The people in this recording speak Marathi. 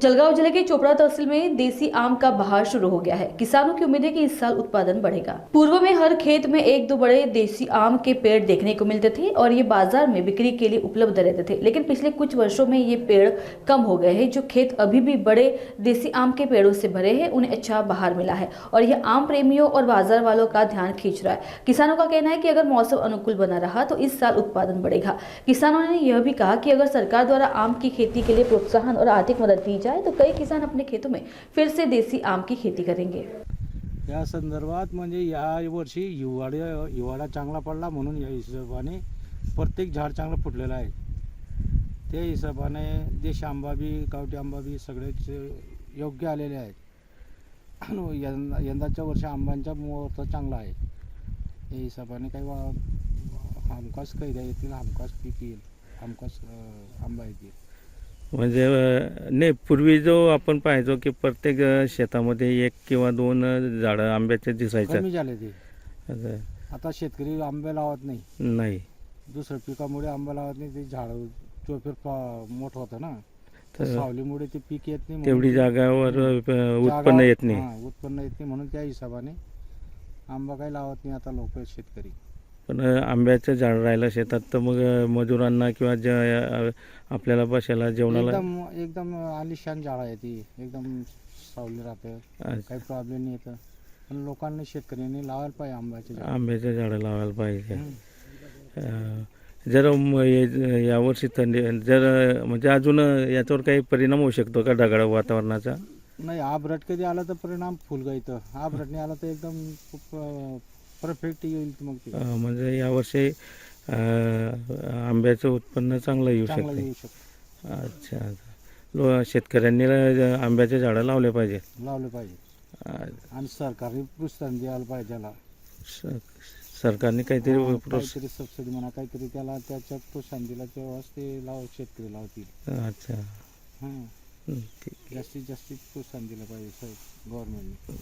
जलगांव जिले के चोपड़ा तहसील में देसी आम का बहार शुरू हो गया है। किसानों की उम्मीद है कि इस साल उत्पादन बढ़ेगा। पूर्व में हर खेत में एक दो बड़े देसी आम के पेड़ देखने को मिलते थे और ये बाजार में बिक्री के लिए उपलब्ध रहते थे, लेकिन पिछले कुछ वर्षों में ये पेड़ कम हो गए हैं। जो खेत अभी भी बड़े देसी आम के पेड़ों से भरे हैं, उन्हें अच्छा बहार मिला है और यह आम प्रेमियों और बाजार वालों का ध्यान खींच रहा है। किसानों का कहना है कि अगर मौसम अनुकूल बना रहा तो इस साल उत्पादन बढ़ेगा। किसानों ने यह भी कहा कि अगर सरकार द्वारा आम की खेती के लिए प्रोत्साहन और आर्थिक मदद दी जाए तो कई किसान अपने खेतों में फिर से देसी आम की खेती करेंगे। या संदर्भात म्हणजे या वर्षी हिवाळा चांगला पडला म्हणून या हिशोबाने प्रत्येक झाड चांगलं फुटलेलं आहे। त्या हिशोबाने देशी आंबा बी गावठी आंबा बी सगळेच योग्य आलेले आहेत। यंदाच्या वर्षी आंब्यांचा मुहूर्त चांगला आहे। या हिशोबाने काही हमखास कैऱ्या येतील, हमखास पीक येईल, हमखास आंबा येतील। म्हणजे नाही, पूर्वी जो आपण पाहायचो की प्रत्येक शेतामध्ये एक किंवा दोन झाडं आंब्याचे दिसायचं, कमी झाले ते। आता शेतकरी आंबे लावत नाही, दुसऱ्या पिकामुळे आंबा लावत नाही। ते झाड चोफेर मोठं होतं ना, तर सावलीमुळे ते पीक येत नाही, तेवढी जागावर उत्पन्न येत नाही। उत्पन्न येत नाही म्हणून त्या हिशोबाने आंबा काही लावत नाही आता लोक शेतकरी। पण आंब्याचं झाड राहिलं शेतात तर मग मजुरांना किंवा आपल्याला बसायला जेवणाला एकदम आलिशान झाड आहे ती, एकदम सावली राहते, काही प्रॉब्लेम नाही येतं। पण लोकांनी शेतकऱ्यांनी लावायला पाहिजे आंब्याचे झाडं लावायला पाहिजे। जर यावर्षी थंडी जर म्हणजे अजून याच्यावर काही परिणाम होऊ शकतो का ढगाळ वातावरणाचा? नाही, आभरट कधी आला तर परिणाम फुलगा येतं, आभरट नाही आला तर एकदम परफेक्ट येईल। मग म्हणजे यावर्षी आंब्याचं उत्पन्न चांगलं येऊ शकते। अच्छा, शेतकऱ्यांनी आंब्याचे झाडं लावले पाहिजे आणि सरकारने प्रोत्साहन द्यायला पाहिजे त्याला। सरकारने काहीतरी सबसिडी म्हणा काहीतरी त्याला त्याच्यात प्रोत्साहन दिला तेव्हाच ते शेतकरी लावतील। अच्छा, जास्तीत जास्त प्रोत्साहन दिलं पाहिजे गव्हर्नमेंटने।